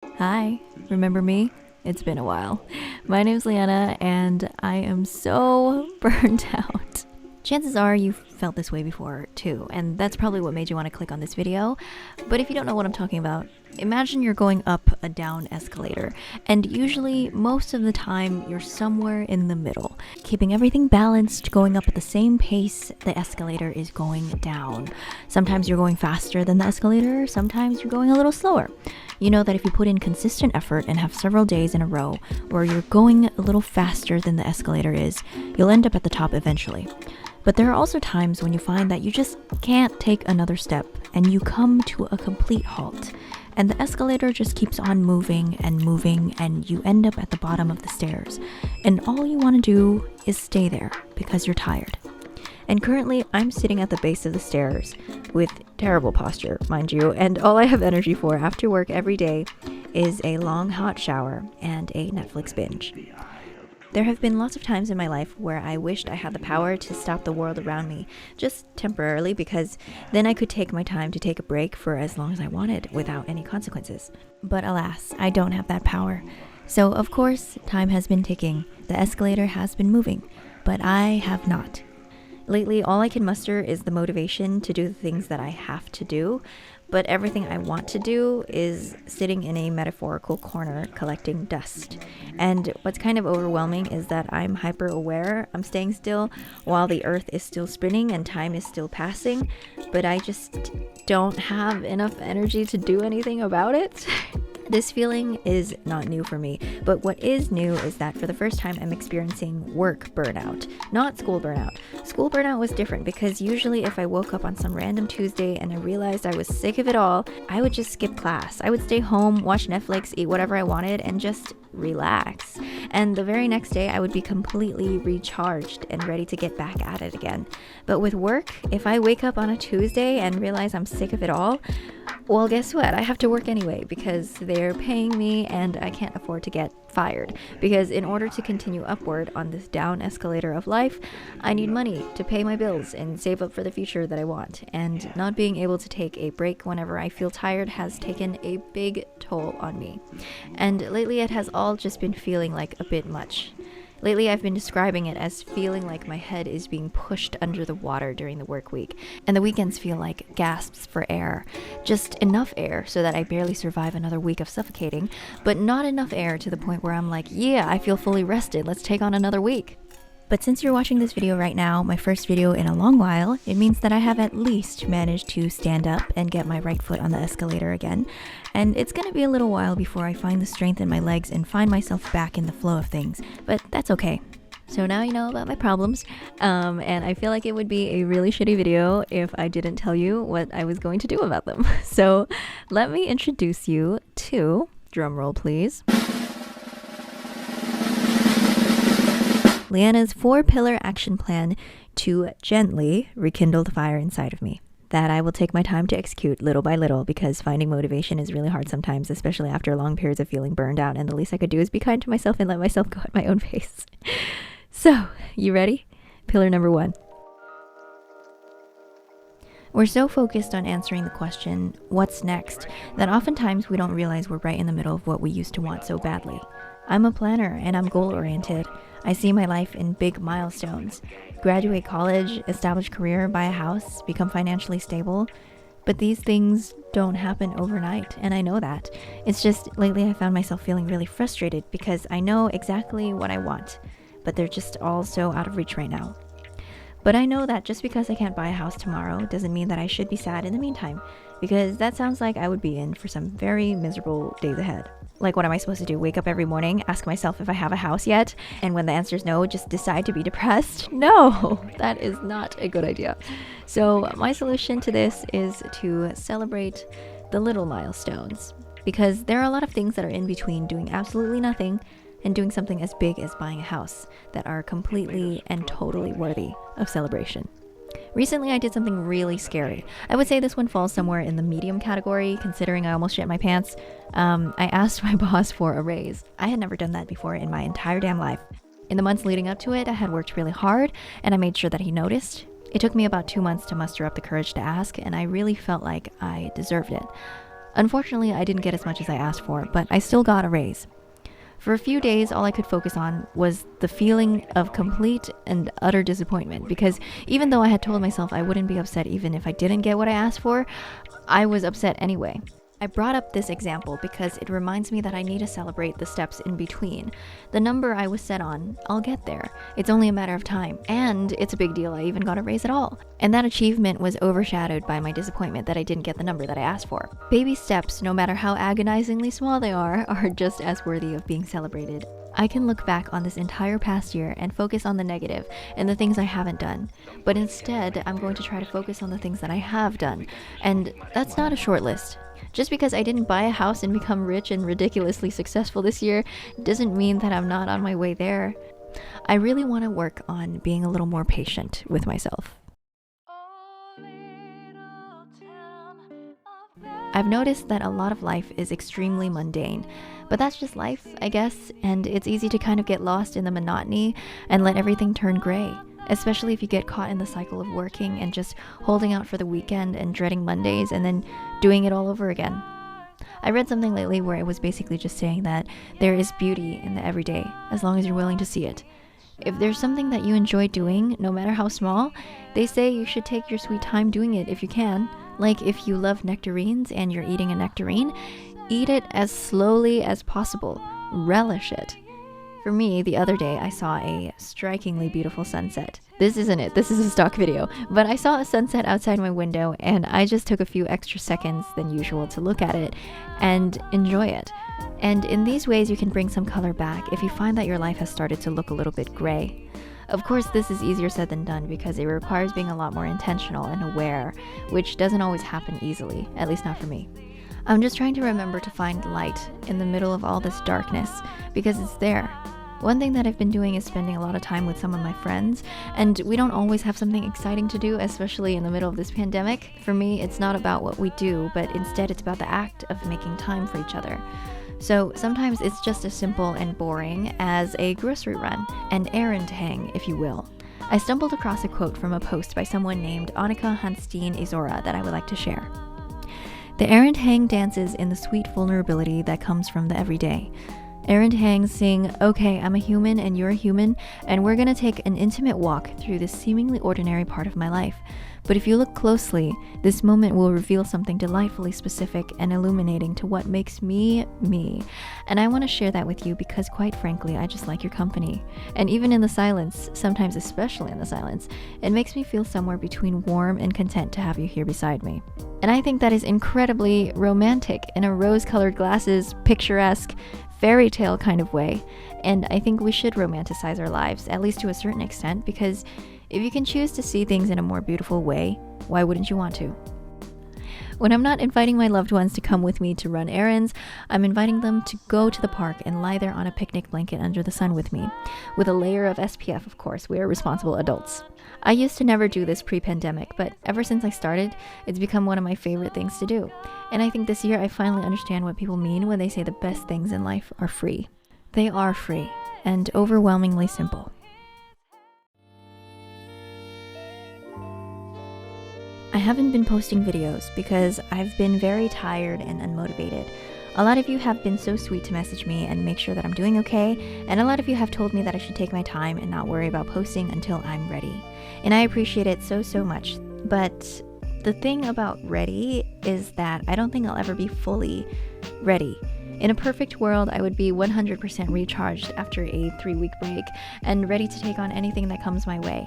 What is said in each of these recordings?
Hi, remember me? It's been a while. My name's Leanna, and I am so burnt out. Chances are you've felt this way before too, and that's probably what made you want to click on this video. But if you don't know what I'm talking about, imagine you're going up a down escalator, and usually, most of the time, you're somewhere in the middle, keeping everything balanced, going up at the same pace the escalator is going down. Sometimes you're going faster than the escalator, sometimes you're going a little slower. You know that if you put in consistent effort and have several days in a row where you're going a little faster than the escalator is, you'll end up at the top eventually. But there are also times when you find that you just can't take another step and you come to a complete halt. And the escalator just keeps on moving and you end up at the bottom of the stairs. And all you want to do is stay there because you're tired. And currently, I'm sitting at the base of the stairs with terrible posture, mind you, and all I have energy for after work every day is a long hot shower and a Netflix binge. There have been lots of times in my life where I wished I had the power to stop the world around me, just temporarily, because then I could take my time to take a break for as long as I wanted without any consequences. But alas, I don't have that power. So of course, time has been ticking, the escalator has been moving, but I have not. Lately, all I can muster is the motivation to do the things that I have to do, but everything I want to do is sitting in a metaphorical corner collecting dust. And what's kind of overwhelming is that I'm hyper aware. I'm staying still while the earth is still spinning and time is still passing, but I just don't have enough energy to do anything about it. This feeling is not new for me, but what is new is that for the first time I'm experiencing work burnout, not school burnout. School burnout was different because usually if I woke up on some random Tuesday and I realized I was sick of it all, I would just skip class. I would stay home, watch Netflix, eat whatever I wanted, and just relax. And the very next day I would be completely recharged and ready to get back at it again. But with work, if I wake up on a Tuesday and realize I'm sick of it all, well, guess what? I have to work anyway because they're paying me and I can't afford to get fired. Because in order to continue upward on this down escalator of life, I need money to pay my bills and save up for the future that I want. And not being able to take a break whenever I feel tired has taken a big toll on me. And lately it has all just been feeling like a bit much. Lately, I've been describing it as feeling like my head is being pushed under the water during the work week, and the weekends feel like gasps for air. Just enough air so that I barely survive another week of suffocating, but not enough air to the point where I'm like, yeah, I feel fully rested, let's take on another week. But since you're watching this video right now, my first video in a long while, it means that I have at least managed to stand up and get my right foot on the escalator again. And it's gonna be a little while before I find the strength in my legs and find myself back in the flow of things, but that's okay. So now you know about my problems, and I feel like it would be a really shitty video if I didn't tell you what I was going to do about them. So let me introduce you to, drumroll please, Leanna's 4-pillar action plan to gently rekindle the fire inside of me that I will take my time to execute little by little because finding motivation is really hard sometimes, especially after long periods of feeling burned out, and the least I could do is be kind to myself and let myself go at my own pace. So, you ready? Pillar number 1. We're so focused on answering the question, what's next, that oftentimes we don't realize we're right in the middle of what we used to want so badly. I'm a planner and I'm goal-oriented. I see my life in big milestones. Graduate college, establish career, buy a house, become financially stable. But these things don't happen overnight, and I know that. It's just lately I found myself feeling really frustrated because I know exactly what I want, but they're just all so out of reach right now. But I know that just because I can't buy a house tomorrow doesn't mean that I should be sad in the meantime, because that sounds like I would be in for some very miserable days ahead. Like, what am I supposed to do? Wake up every morning, ask myself if I have a house yet, and when the answer is no, just decide to be depressed? No, that is not a good idea. So my solution to this is to celebrate the little milestones, because there are a lot of things that are in between doing absolutely nothing and doing something as big as buying a house that are completely and totally worthy of celebration. Recently, I did something really scary. I would say this one falls somewhere in the medium category, considering I almost shit my pants. I asked my boss for a raise. I had never done that before in my entire damn life. In the months leading up to it, I had worked really hard, and I made sure that he noticed. It took me about 2 months to muster up the courage to ask, and I really felt like I deserved it. Unfortunately, I didn't get as much as I asked for, but I still got a raise. For a few days, all I could focus on was the feeling of complete and utter disappointment, because even though I had told myself I wouldn't be upset even if I didn't get what I asked for, I was upset anyway. I brought up this example because it reminds me that I need to celebrate the steps in between. The number I was set on, I'll get there. It's only a matter of time, and it's a big deal I even got a raise at all. And that achievement was overshadowed by my disappointment that I didn't get the number that I asked for. Baby steps, no matter how agonizingly small they are just as worthy of being celebrated. I can look back on this entire past year and focus on the negative and the things I haven't done. But instead, I'm going to try to focus on the things that I have done. And that's not a short list. Just because I didn't buy a house and become rich and ridiculously successful this year doesn't mean that I'm not on my way there. I really want to work on being a little more patient with myself. I've noticed that a lot of life is extremely mundane, but that's just life, I guess, and it's easy to kind of get lost in the monotony and let everything turn gray, especially if you get caught in the cycle of working and just holding out for the weekend and dreading Mondays and then doing it all over again. I read something lately where it was basically just saying that there is beauty in the everyday as long as you're willing to see it. If there's something that you enjoy doing, no matter how small, they say you should take your sweet time doing it if you can. Like if you love nectarines and you're eating a nectarine, eat it as slowly as possible. Relish it. For me, the other day I saw a strikingly beautiful sunset. This isn't it, this is a stock video, but I saw a sunset outside my window and I just took a few extra seconds than usual to look at it and enjoy it. And in these ways you can bring some color back if you find that your life has started to look a little bit gray. Of course, this is easier said than done because it requires being a lot more intentional and aware, which doesn't always happen easily, at least not for me. I'm just trying to remember to find light in the middle of all this darkness because it's there. One thing that I've been doing is spending a lot of time with some of my friends, and we don't always have something exciting to do, especially in the middle of this pandemic. For me, it's not about what we do, but instead it's about the act of making time for each other. So sometimes it's just as simple and boring as a grocery run, an errand hang, if you will. I stumbled across a quote from a post by someone named Annika Hanstein Izora that I would like to share. The errand hang dances in the sweet vulnerability that comes from the everyday. Errand hangs sing, okay, I'm a human and you're a human, and we're gonna take an intimate walk through this seemingly ordinary part of my life. But if you look closely, this moment will reveal something delightfully specific and illuminating to what makes me, me. And I want to share that with you because quite frankly, I just like your company. And even in the silence, sometimes especially in the silence, it makes me feel somewhere between warm and content to have you here beside me. And I think that is incredibly romantic in a rose-colored glasses, picturesque, fairy tale kind of way. And I think we should romanticize our lives, at least to a certain extent, because if you can choose to see things in a more beautiful way, why wouldn't you want to? When I'm not inviting my loved ones to come with me to run errands, I'm inviting them to go to the park and lie there on a picnic blanket under the sun with me. With a layer of SPF, of course, we are responsible adults. I used to never do this pre-pandemic, but ever since I started, it's become one of my favorite things to do. And I think this year I finally understand what people mean when they say the best things in life are free. They are free, and overwhelmingly simple. I haven't been posting videos because I've been very tired and unmotivated. A lot of you have been so sweet to message me and make sure that I'm doing okay, and a lot of you have told me that I should take my time and not worry about posting until I'm ready. And I appreciate it so much. But the thing about ready is that I don't think I'll ever be fully ready. In a perfect world, I would be 100% recharged after a 3-week break and ready to take on anything that comes my way.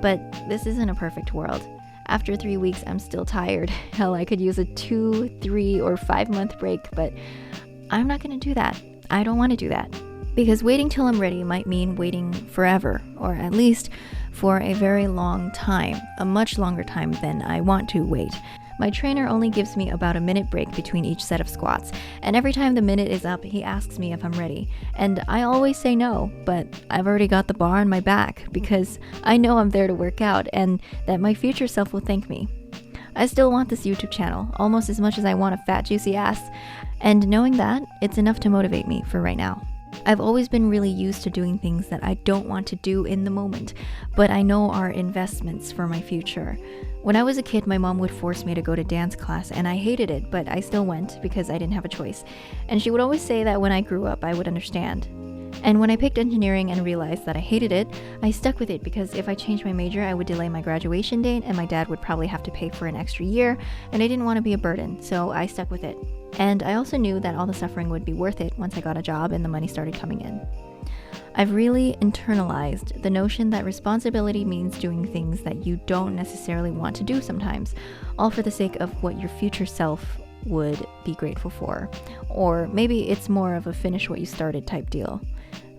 But this isn't a perfect world. After 3 weeks, I'm still tired. Hell, I could use a 2, 3, or 5-month break, but I'm not gonna do that. I don't wanna do that. Because waiting till I'm ready might mean waiting forever, or at least for a very long time, a much longer time than I want to wait. My trainer only gives me about a minute break between each set of squats, and every time the minute is up, he asks me if I'm ready. And I always say no, but I've already got the bar on my back because I know I'm there to work out and that my future self will thank me. I still want this YouTube channel almost as much as I want a fat, juicy ass, and knowing that, it's enough to motivate me for right now. I've always been really used to doing things that I don't want to do in the moment, but I know are investments for my future. When I was a kid, my mom would force me to go to dance class, and I hated it, but I still went because I didn't have a choice. And she would always say that when I grew up, I would understand. And when I picked engineering and realized that I hated it, I stuck with it because if I changed my major, I would delay my graduation date, and my dad would probably have to pay for an extra year, and I didn't want to be a burden, so I stuck with it. And I also knew that all the suffering would be worth it once I got a job and the money started coming in. I've really internalized the notion that responsibility means doing things that you don't necessarily want to do sometimes, all for the sake of what your future self would be grateful for. Or maybe it's more of a finish what you started type deal.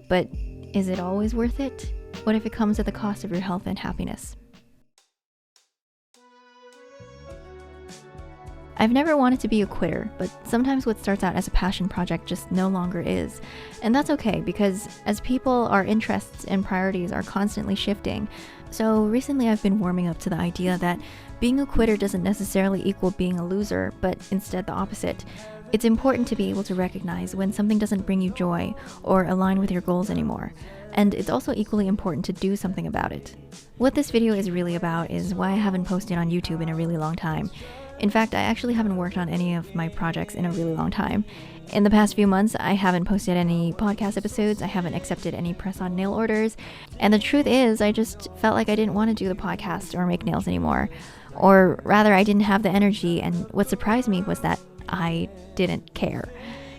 But is it always worth it? What if it comes at the cost of your health and happiness? I've never wanted to be a quitter, but sometimes what starts out as a passion project just no longer is. And that's okay, because as people, our interests and priorities are constantly shifting. So recently I've been warming up to the idea that being a quitter doesn't necessarily equal being a loser, but instead the opposite. It's important to be able to recognize when something doesn't bring you joy or align with your goals anymore. And it's also equally important to do something about it. What this video is really about is why I haven't posted on YouTube in a really long time. In fact, I actually haven't worked on any of my projects in a really long time. In the past few months, I haven't posted any podcast episodes, I haven't accepted any press-on nail orders, and the truth is, I just felt like I didn't want to do the podcast or make nails anymore. Or rather, I didn't have the energy, and what surprised me was that I didn't care.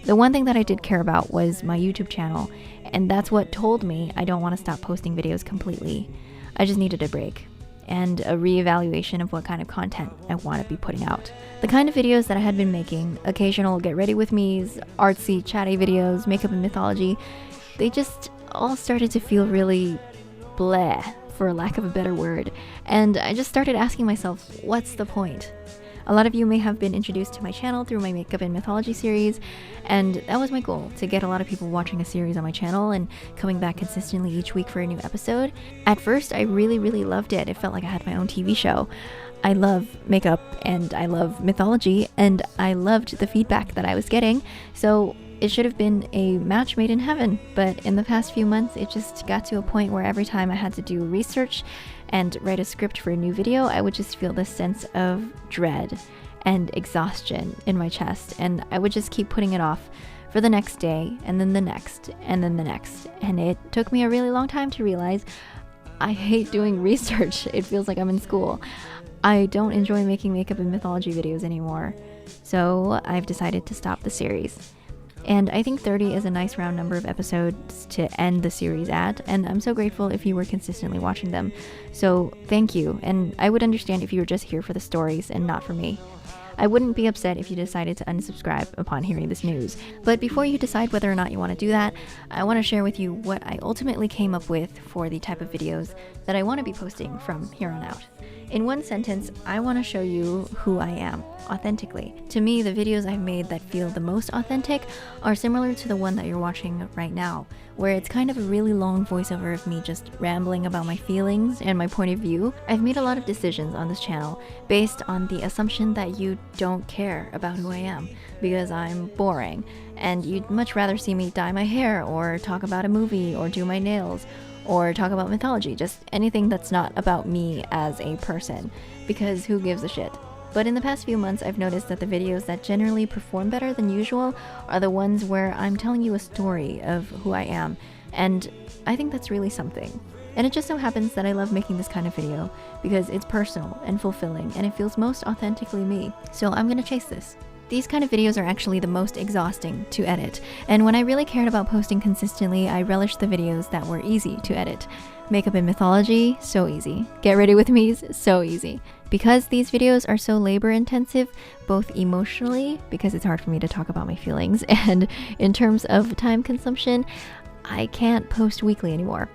The one thing that I did care about was my YouTube channel, and that's what told me I don't want to stop posting videos completely. I just needed a break and a reevaluation of what kind of content I want to be putting out. The kind of videos that I had been making, occasional get ready with me's, artsy, chatty videos, makeup and mythology, they just all started to feel really bleh, for lack of a better word. And I just started asking myself, what's the point? A lot of you may have been introduced to my channel through my makeup and mythology series, and that was my goal, to get a lot of people watching a series on my channel and coming back consistently each week for a new episode. At first, I really loved it. It felt like I had my own TV show. I love makeup and I love mythology, and I loved the feedback that I was getting, so it should have been a match made in heaven. But in the past few months, it just got to a point where every time I had to do research and write a script for a new video, I would just feel this sense of dread and exhaustion in my chest, and I would just keep putting it off for the next day, and then the next, and then the next. And it took me a really long time to realize I hate doing research. It feels like I'm in school. I don't enjoy making makeup and mythology videos anymore, so I've decided to stop the series. And I think 30 is a nice round number of episodes to end the series at, and I'm so grateful if you were consistently watching them. So thank you, and I would understand if you were just here for the stories and not for me. I wouldn't be upset if you decided to unsubscribe upon hearing this news. But before you decide whether or not you want to do that, I want to share with you what I ultimately came up with for the type of videos that I want to be posting from here on out. In one sentence, I want to show you who I am, authentically. To me, the videos I've made that feel the most authentic are similar to the one that you're watching right now, where it's kind of a really long voiceover of me just rambling about my feelings and my point of view. I've made a lot of decisions on this channel based on the assumption that you don't care about who I am, because I'm boring, and you'd much rather see me dye my hair, or talk about a movie, or do my nails, or talk about mythology, just anything that's not about me as a person, because who gives a shit? But in the past few months, I've noticed that the videos that generally perform better than usual are the ones where I'm telling you a story of who I am, and I think that's really something. And it just so happens that I love making this kind of video because it's personal and fulfilling, and it feels most authentically me. So I'm gonna chase this. These kind of videos are actually the most exhausting to edit, and when I really cared about posting consistently, I relished the videos that were easy to edit. Makeup and mythology, so easy. Get ready with me's, so easy. Because these videos are so labor intensive, both emotionally, because it's hard for me to talk about my feelings, and in terms of time consumption, I can't post weekly anymore.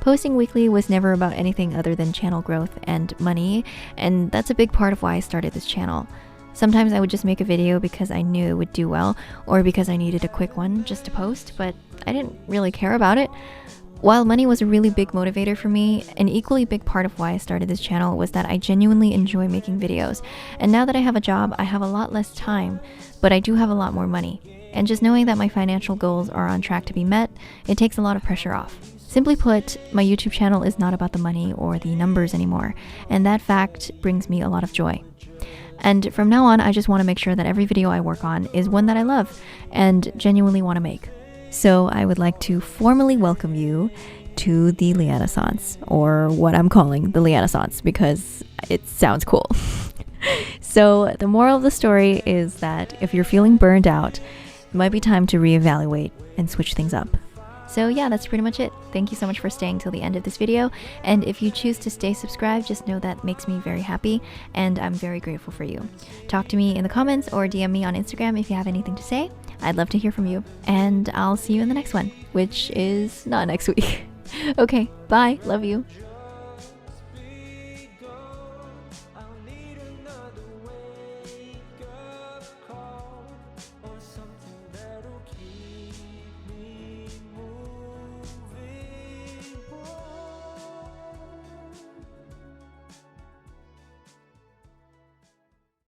Posting weekly was never about anything other than channel growth and money, and that's a big part of why I started this channel. Sometimes I would just make a video because I knew it would do well, or because I needed a quick one just to post, but I didn't really care about it. While money was a really big motivator for me, an equally big part of why I started this channel was that I genuinely enjoy making videos. And now that I have a job, I have a lot less time, but I do have a lot more money. And just knowing that my financial goals are on track to be met, it takes a lot of pressure off. Simply put, my YouTube channel is not about the money or the numbers anymore, and that fact brings me a lot of joy. And from now on, I just want to make sure that every video I work on is one that I love and genuinely want to make. So I would like to formally welcome you to the Lianaissance, or what I'm calling the Lianaissance because it sounds cool. So the moral of the story is that if you're feeling burned out, it might be time to reevaluate and switch things up. So yeah, that's pretty much it. Thank you so much for staying till the end of this video. And if you choose to stay subscribed, just know that makes me very happy and I'm very grateful for you. Talk to me in the comments or DM me on Instagram if you have anything to say. I'd love to hear from you. And I'll see you in the next one, which is not next week. Okay, bye. Love you.